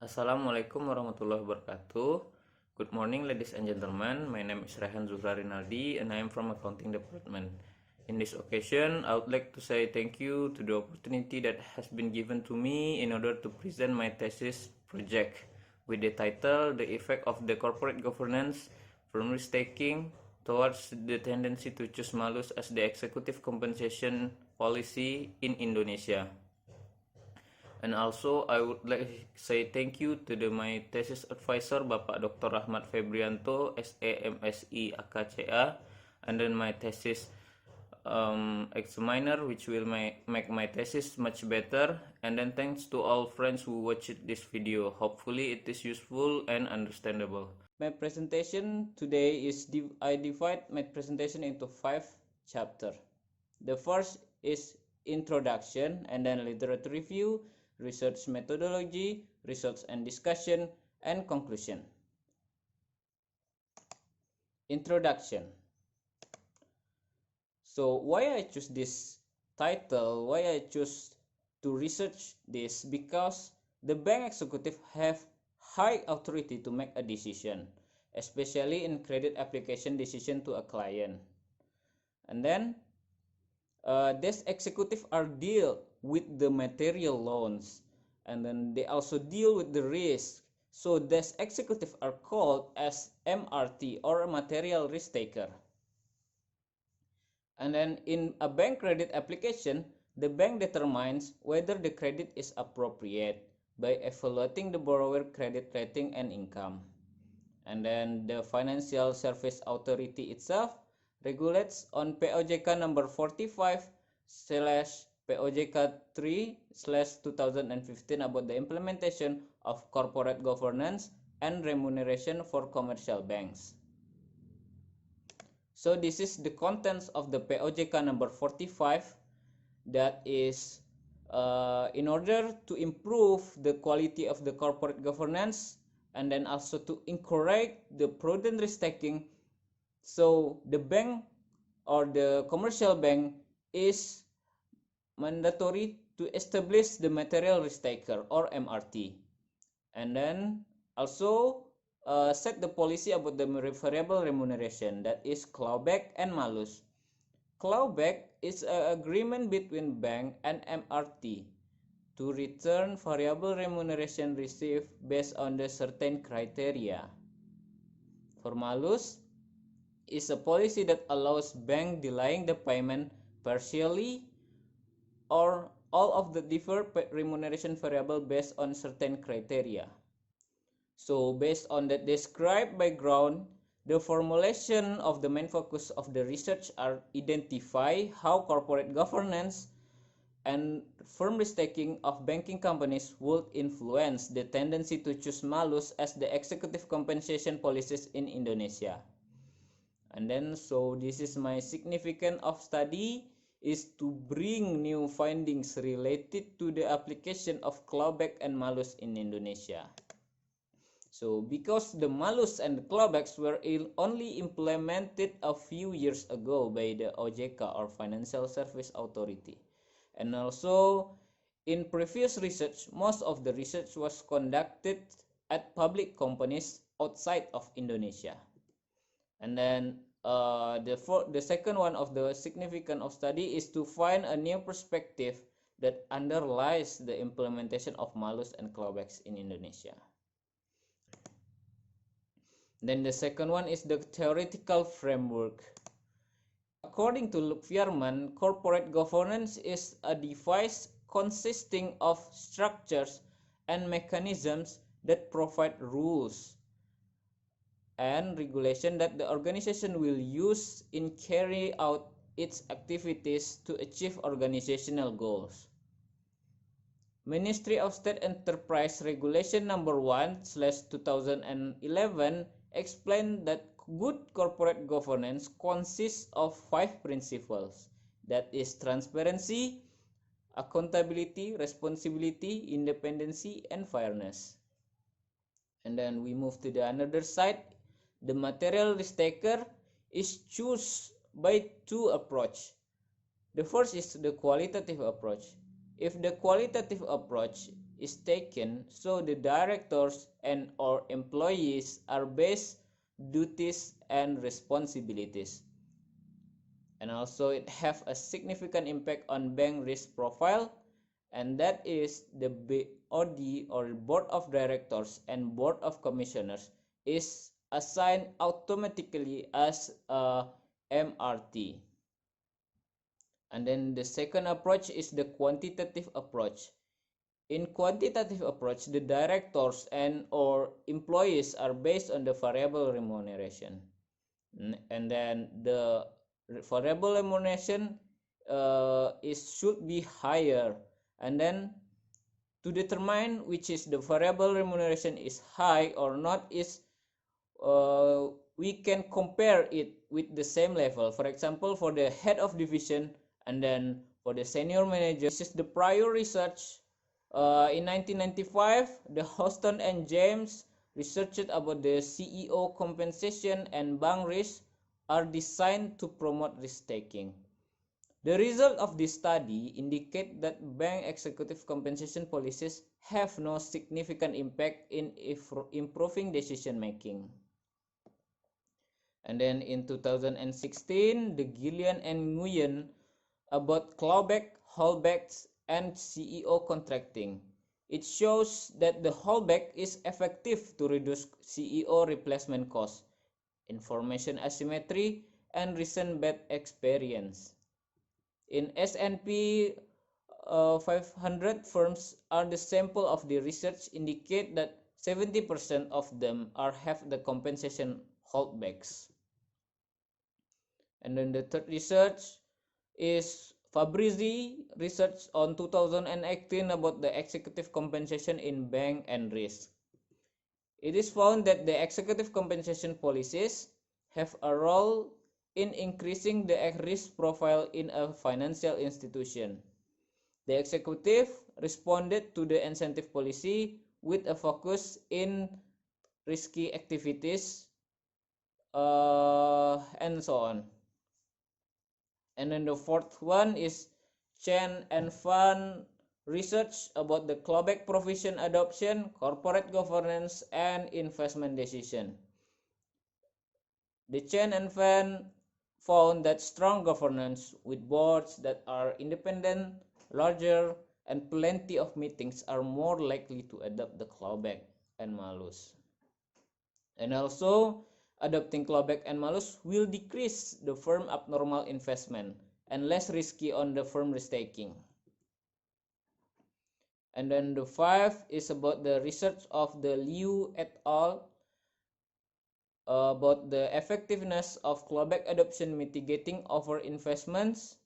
Assalamualaikum warahmatullahi wabarakatuh. Good morning, ladies and gentlemen. My name is Rehan Zuhra Rinaldi, and I am from Accounting Department. In this occasion, I would like to say thank you to the opportunity that has been given to me in order to present my thesis project with the title "The Effect of the Corporate Governance from Risk-Taking Towards the Tendency to Choose Malus as the Executive Compensation Policy in Indonesia." And also I would like to say thank you to my thesis advisor Bapak Dr. Rahmat Febrianto SAMSI AKCA, and then my thesis examiner which will make my thesis much better. And then thanks to all friends who watched this video. Hopefully it is useful and understandable. My presentation today is I divide my presentation into 5 chapters. The first is introduction, and then literature review, research methodology, research and discussion, and conclusion. Introduction. So why I choose this title, why I choose to research this, because the bank executive have high authority to make a decision, especially in credit application decision to a client. And then this executive are deal with the material loans, and then they also deal with the risk. So this executive are called as MRT, or a material risk taker. And then in a bank credit application, the bank determines whether the credit is appropriate by evaluating the borrower credit rating and income. And then the Financial Service Authority itself regulates on POJK number 45/POJK 3/2015 about the implementation of corporate governance and remuneration for commercial banks. So this is the contents of the POJK number 45, that is in order to improve the quality of the corporate governance, and then also to encourage the prudent risk taking. So the bank or the commercial bank is mandatory to establish the material risk taker, or MRT, and then also set the policy about the variable remuneration, that is clawback and malus. Clawback is an agreement between bank and MRT to return variable remuneration received based on the certain criteria. For malus is a policy that allows bank delaying the payment partially or all of the deferred remuneration variable based on certain criteria. So based on that described background, the formulation of the main focus of the research are identify how corporate governance and firm risk taking of banking companies would influence the tendency to choose malus as the executive compensation policies in Indonesia. And then so this is my significance of study is to bring new findings related to the application of clawback and malus in Indonesia. So because the malus and the clawbacks were only implemented a few years ago by the OJK, or Financial Service Authority, and also in previous research, most of the research was conducted at public companies outside of Indonesia. And then the second one of the significance of study is to find a new perspective that underlies the implementation of malus and clawbacks in Indonesia. Then the second one is the theoretical framework. According to Luc Vierman, corporate governance is a device consisting of structures and mechanisms that provide rules and regulation that the organization will use in carry out its activities to achieve organizational goals. Ministry of State Enterprise Regulation number 1/2011 explained that good corporate governance consists of 5 principles, that is transparency, accountability, responsibility, independency, and fairness. And then we move to the another side. The material risk taker is chosen by 2 approach. The first is the qualitative approach. If the qualitative approach is taken, so the directors and or employees are based duties and responsibilities. And also it have a significant impact on bank risk profile, and that is the BOD or Board of Directors and Board of Commissioners is assigned automatically as a MRT. And then the second approach is the quantitative approach. In quantitative approach, the directors and or employees are based on the variable remuneration. And then the variable remuneration should be higher. And then to determine which is the variable remuneration is high or not is we can compare it with the same level. For example, for the head of division and then for the senior manager, this is the prior research. In 1995, the Houston and James researched about the CEO compensation and bank risk are designed to promote risk taking. The result of this study indicate that bank executive compensation policies have no significant impact in improving decision making. And then in 2016, the Gillian and Nguyen about clawback, holdbacks, and CEO contracting. It shows that the holdback is effective to reduce CEO replacement costs, information asymmetry, and recent bad experience. In S&P 500 firms are the sample of the research indicate that 70% of them have the compensation holdbacks. And then the third research is Fabrizi research on 2018 about the executive compensation in bank and risk. It is found that the executive compensation policies have a role in increasing the risk profile in a financial institution. The executive responded to the incentive policy with a focus in risky activities and so on. And then the fourth one is Chen and Fan research about the clawback provision adoption, corporate governance, and investment decision. The Chen and Fan found that strong governance with boards that are independent, larger, and plenty of meetings are more likely to adopt the clawback and malus. And also, adopting clawback and malus will decrease the firm abnormal investment and less risky on the firm risk taking. And then the fifth is about the research of the Liu et al. About the effectiveness of clawback adoption mitigating over investments.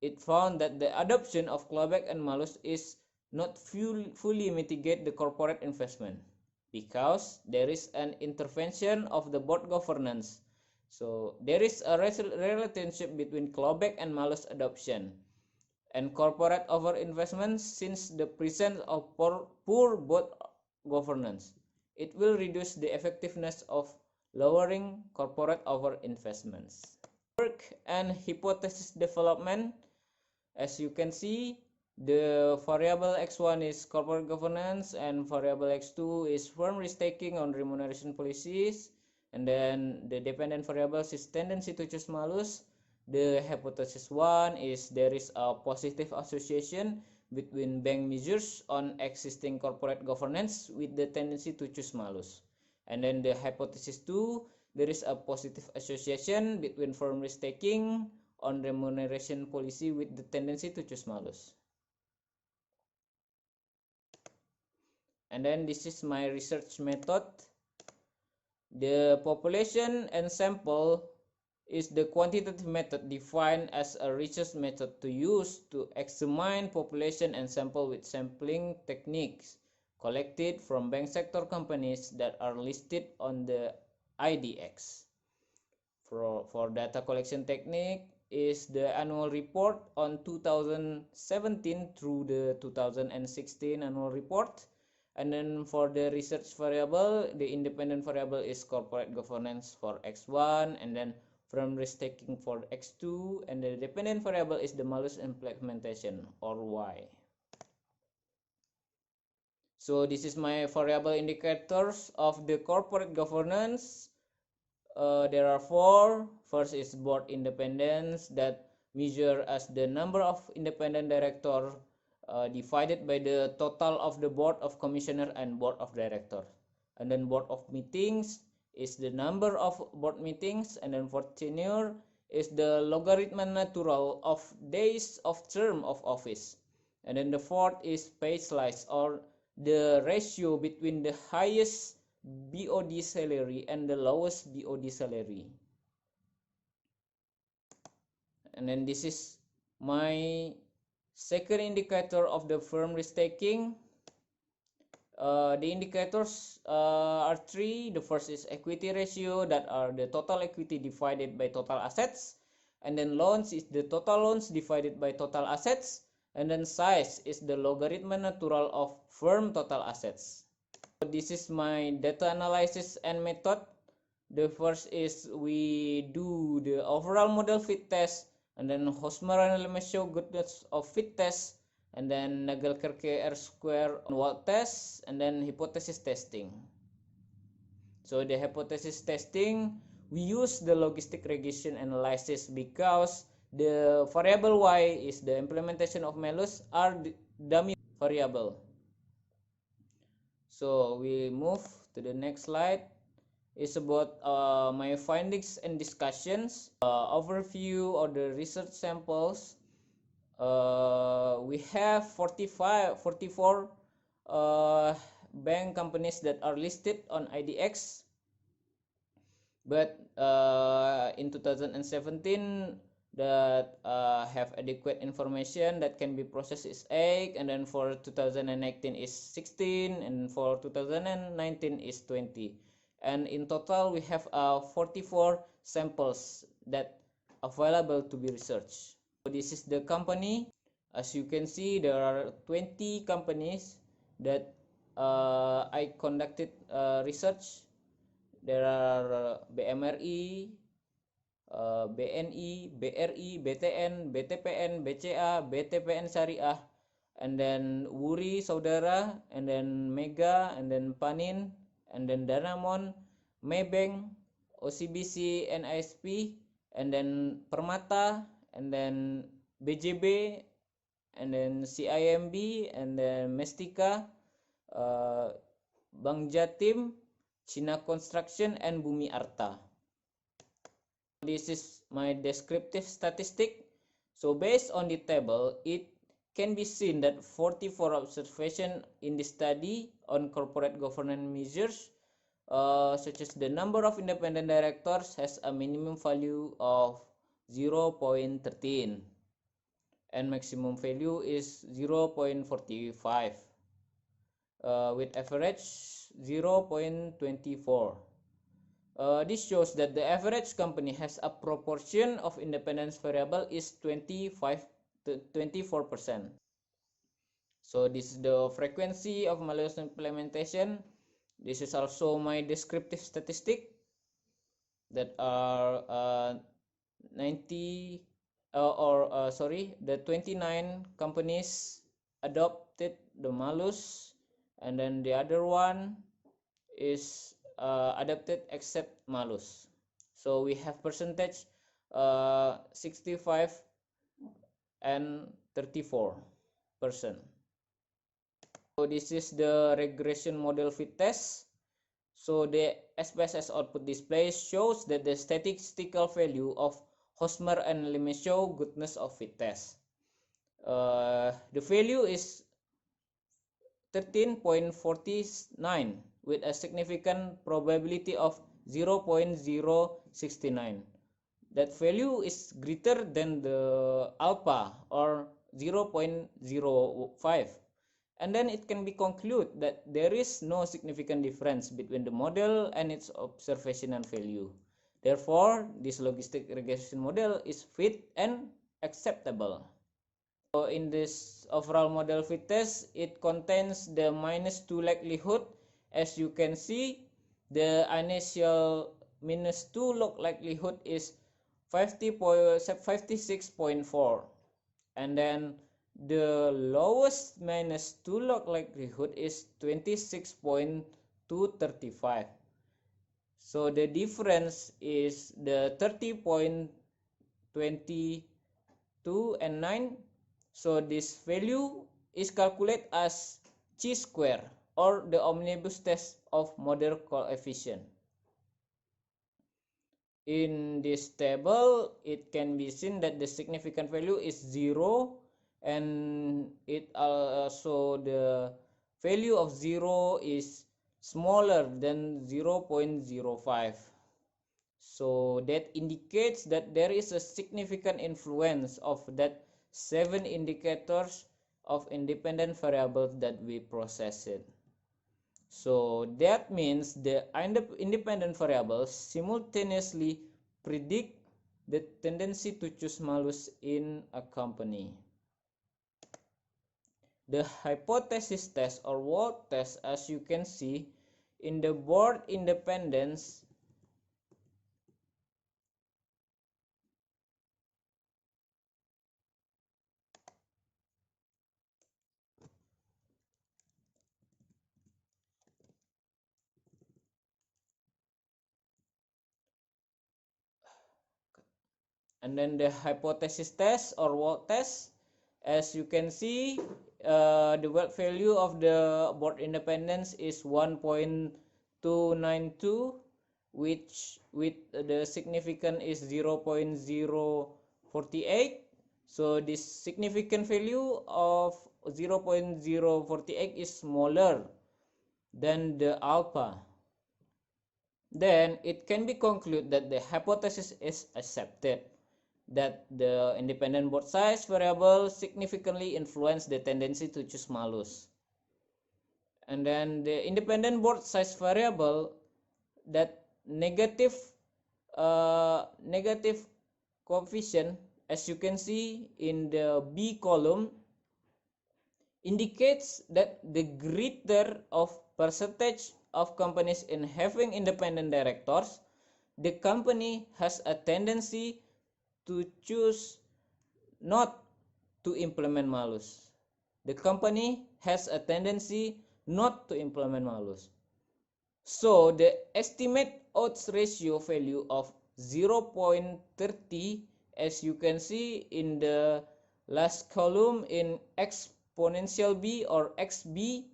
It found that the adoption of clawback and malus is not fully mitigate the corporate investment, because there is an intervention of the board governance. So there is a relationship between clawback and malus adoption and corporate overinvestment. Since the presence of poor board governance, it will reduce the effectiveness of lowering corporate overinvestments. Work and hypothesis development. As you can see, the variable x1 is corporate governance and variable x2 is firm risk taking on remuneration policies, and then the dependent variables is tendency to choose malus. The hypothesis 1 is there is a positive association between bank measures on existing corporate governance with the tendency to choose malus. And then the hypothesis 2, there is a positive association between firm risk taking on remuneration policy with the tendency to choose malus. And then this is my research method. The population and sample is the quantitative method defined as a research method to use to examine population and sample with sampling techniques collected from bank sector companies that are listed on the IDX. For data collection technique is the annual report on 2017 through the 2016 annual report. And then for the research variable, the independent variable is corporate governance for X1, and then firm risk taking for X2, and the dependent variable is the malus implementation or Y. So this is my variable indicators of the corporate governance. There are 4. First is board independence, that measure as the number of independent director divided by the total of the board of commissioner and board of director. And then board of meetings is the number of board meetings. And then for tenure is the logarithm natural of days of term of office. And then the 4th is pay slice, or the ratio between the highest BOD salary and the lowest BOD salary. And then this is my second indicator of the firm risk taking. The indicators are 3. The first is equity ratio, that are the total equity divided by total assets. And then loans is the total loans divided by total assets. And then size is the logarithm natural of firm total assets. So this is my data analysis and method. The first is we do the overall model fit test, and then Hosmer and Lemaitre goodness of fit test, and then Nagelkerke R-square Wald test, and then hypothesis testing. So the hypothesis testing, we use the logistic regression analysis because the variable y is the implementation of malus are the dummy variable. So we move to the next slide. It's about my findings and discussions. Overview of the research samples. We have 44 bank companies that are listed on IDX, but in 2017 that have adequate information that can be processed is 8, and then for 2019 is 16, and for 2019 is 20. And in total we have 44 samples that available to be researched. So this is the company. As you can see, there are 20 companies that I conducted research. There are BMRI, BNI, BRI, BTN, BTPN, BCA, BTPN Syariah, and then Wuri Saudara, and then Mega, and then Panin, and then Danamon, Maybank, OCBC, NISP, and then Permata, and then BJB, and then CIMB, and then Mestika, Bank Jatim, China Construction, and Bumi Arta. This is my descriptive statistic. So based on the table, it can be seen that 44 observations in the study on corporate governance measures, such as the number of independent directors, has a minimum value of 0.13 and maximum value is 0.45, with average 0.24. This shows that the average company has a proportion of independence variable is 25 to 24%. So this is the frequency of malicious implementation. This is also my descriptive statistic that are 29 companies adopted the malus, and then the other one is adopted except malus. So we have percentage 65 and 34%. So this is the regression model fit test. So the SPSS output display shows that the statistical value of Hosmer and Lemaitre goodness of fit test. The value is 13.49 with a significant probability of 0.069. That value is greater than the alpha, or 0.05. And then it can be concluded that there is no significant difference between the model and its observational value. Therefore, this logistic regression model is fit and acceptable. So in this overall model fit test, it contains the -2 likelihood. As you can see, the initial -2 log likelihood is 56.4, and then the lowest minus 2 log likelihood is 26.235. So the difference is the 30.22 and 9. So this value is calculated as chi-square, or the omnibus test of model coefficient. In this table, it can be seen that the significant value is 0, and it also the value of 0 is smaller than 0.05. So that indicates that there is a significant influence of that 7 indicators of independent variables that we processed. So that means the independent variables simultaneously predict the tendency to choose malus in a company. The hypothesis test or Wald test, as you can see in the board independence, and then the hypothesis test or Wald test, as you can see, the Wald value of the board independence is 1.292, which with the significant is 0.048. So this significant value of 0.048 is smaller than the alpha. Then it can be concluded that the hypothesis is accepted, that the independent board size variable significantly influence the tendency to choose malus. And then the independent board size variable, that negative coefficient, as you can see in the B column, indicates that the greater of percentage of companies in having independent directors, the company has a tendency to choose not to implement malus. The company has a tendency not to implement malus. So the estimate odds ratio value of 0.30, as you can see in the last column in exponential B or XB,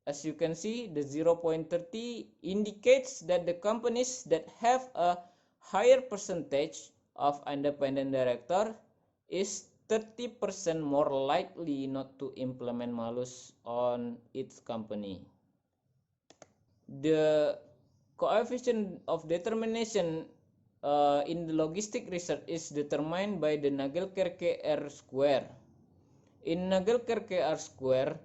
as you can see, the 0.30 indicates that the companies that have a higher percentage of independent director is 30% more likely not to implement malus on its company. The coefficient of determination in the logistic research is determined by the Nagelkerke R square. In Nagelkerke R square,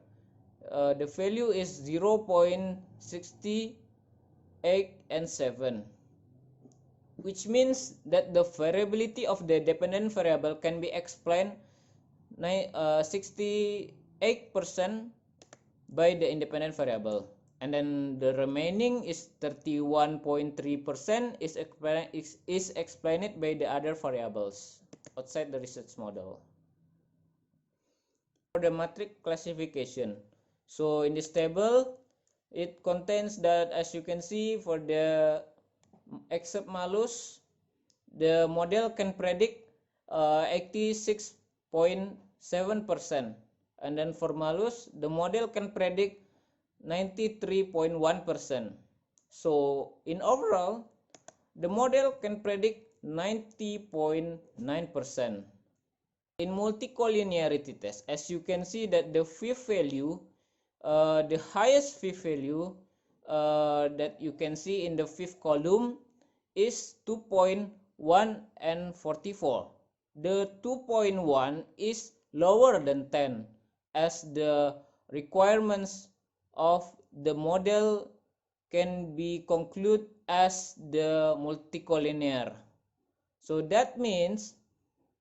the value is 0.68 and 7, which means that the variability of the dependent variable can be explained 68% by the independent variable, and then the remaining is 31.3% is explained by the other variables outside the research model. For the matrix classification, so in this table it contains that, as you can see, for the except malus, the model can predict 86.7%, and then for malus the model can predict 93.1%. So in overall, the model can predict 90.9%. In multicollinearity test, as you can see that the fifth value, the highest fifth value that you can see in the fifth column is 2.1 and 44. The 2.1 is lower than 10, as the requirements of the model can be concluded as the multicollinear. So that means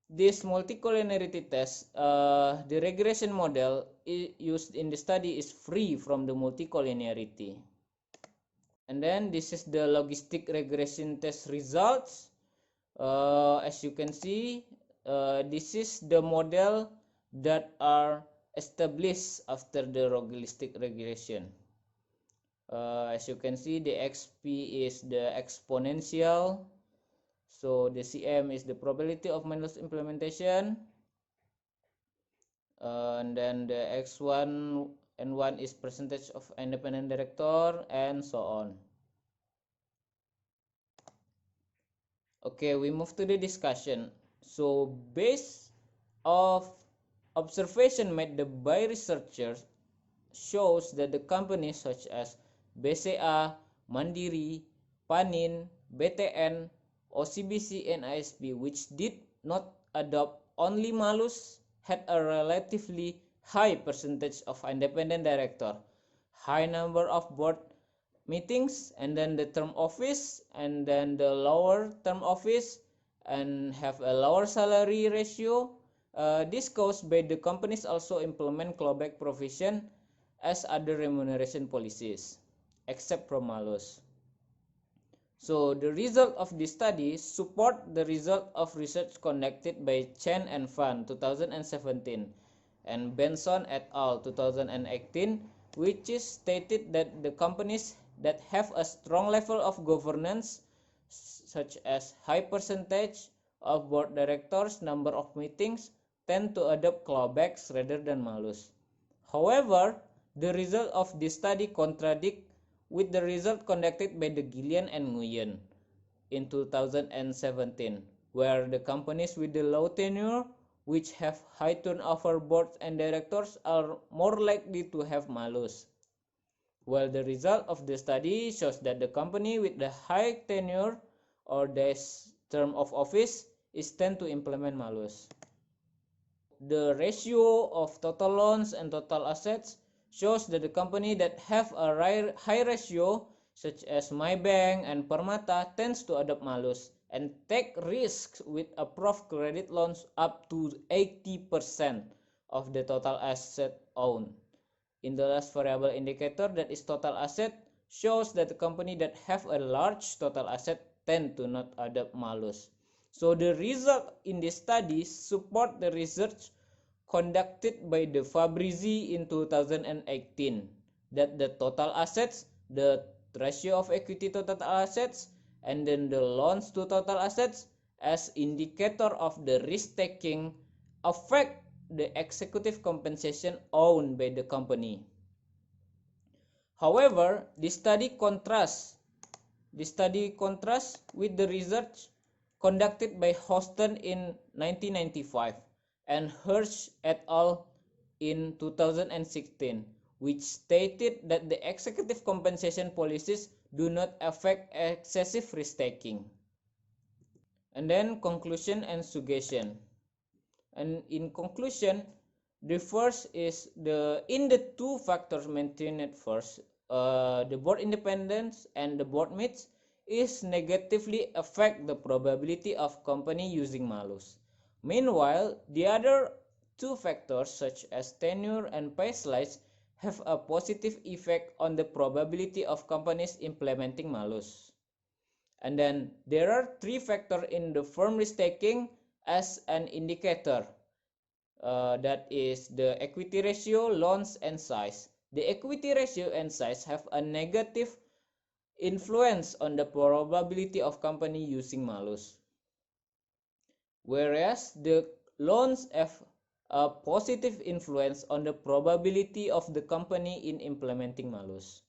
this multicollinearity test, the regression model used in the study is free from the multicollinearity. And then this is the logistic regression test results. As you can see, this is the model that are established after the logistic regression. As you can see, the XP is the exponential, so the CM is the probability of malus implementation, and then the X1 and 1 is percentage of independent director, and so on. Okay, we move to the discussion. So based of observation made by researchers shows that the companies such as BCA, Mandiri, Panin, BTN, OCBC, and ISB which did not adopt only malus had a relatively high percentage of independent director, high number of board meetings, and then the term office, and then the lower term office, and have a lower salary ratio. This caused by the companies also implement clawback provision as other remuneration policies, except from malus. So the result of this study support the result of research conducted by Chen and Fan 2017 and Benson et al. 2018, which is stated that the companies that have a strong level of governance, such as high percentage of board directors, number of meetings, tend to adopt clawbacks rather than malus. However, the result of this study contradict with the result conducted by the Gillian and Nguyen in 2017, where the companies with the low tenure, which have high turnover boards and directors, are more likely to have malus. While the result of the study shows that the company with the high tenure or days term of office is tend to implement malus. The ratio of total loans and total assets shows that the company that have a high ratio, such as MyBank and Permata, tends to adopt malus and take risks with approved credit loans up to 80% of the total asset owned. In the last variable indicator, that is total asset, shows that the company that have a large total asset tend to not adopt malus. So the result in this study support the research conducted by the Fabrizi in 2018 that the total assets, the ratio of equity to total assets, and then the loans to total assets as indicator of the risk taking affect the executive compensation owned by the company. However, this study contrasts with the research conducted by Houston in 1995 and Hirsch et al. In 2016, which stated that the executive compensation policies do not affect excessive risk taking. And then conclusion and suggestion. And in conclusion, the first is in the two factors mentioned first, the board independence and the board meets is negatively affect the probability of company using malus. Meanwhile, the other two factors such as tenure and pay slice have a positive effect on the probability of companies implementing malus. And then there are three factors in the firm risk taking as an indicator. That is the equity ratio, loans, and size. The equity ratio and size have a negative influence on the probability of company using malus, whereas the loans have a positive influence on the probability of the company in implementing malus.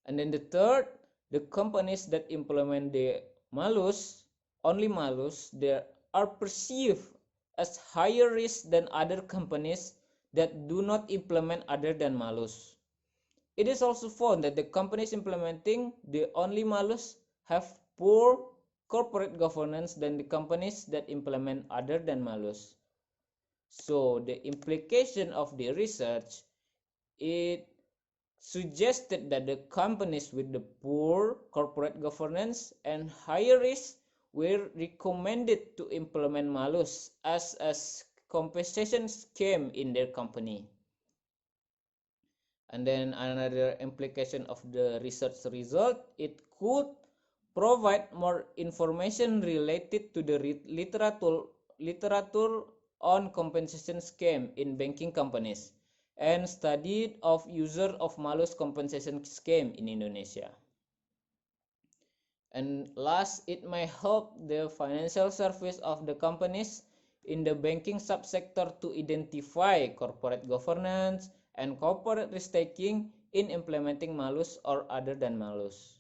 And then the third, the companies that implement the malus, only malus, they are perceived as higher risk than other companies that do not implement other than malus. It is also found that the companies implementing the only malus have poor corporate governance than the companies that implement other than malus. So the implication of the research, it suggested that the companies with the poor corporate governance and higher risk were recommended to implement malus as a compensation scheme in their company. And then another implication of the research result, it could provide more information related to the literature on compensation scheme in banking companies and studied of user of malus compensation scheme in Indonesia. And last, it may help the financial service of the companies in the banking subsector to identify corporate governance and corporate risk-taking in implementing malus or other than malus.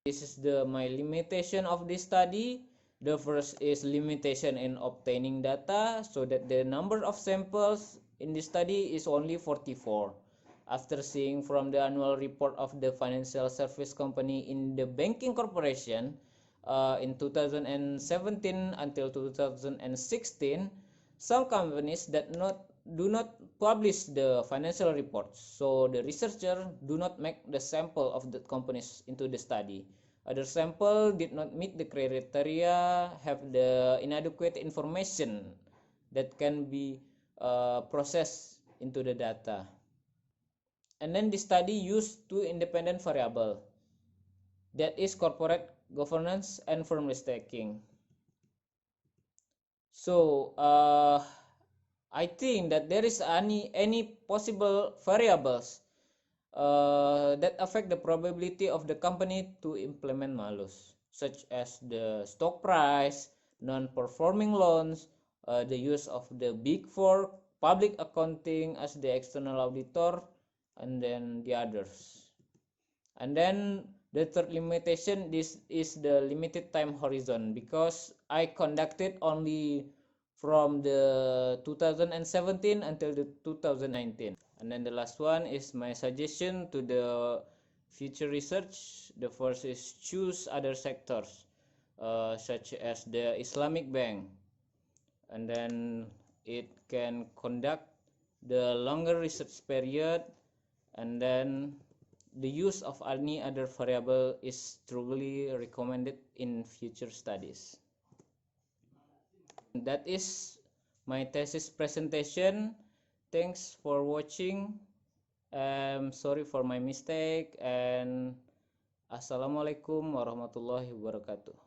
This is my limitation of this study. The first is limitation in obtaining data, so that the number of samples in this study is only 44. After seeing from the annual report of the financial service company in the banking corporation in 2017 until 2016, some companies that do not publish the financial reports, so the researcher do not make the sample of the companies into the study. Other sample did not meet the criteria, have the inadequate information that can be processed into the data. And then the study used two independent variables, that is corporate governance and firm risk-taking. So I think that there is any possible variables that affect the probability of the company to implement malus, such as the stock price, non-performing loans, the use of the Big Four, public accounting as the external auditor, and then the others. And then the third limitation, this is the limited time horizon, because I conducted only from the 2017 until the 2019. And then the last one is my suggestion to the future research. The first is choose other sectors such as the Islamic Bank, and then it can conduct the longer research period, and then the use of any other variable is strongly recommended in future studies. That is my thesis presentation. Thanks for watching. Sorry for my mistake, and assalamualaikum warahmatullahi wabarakatuh.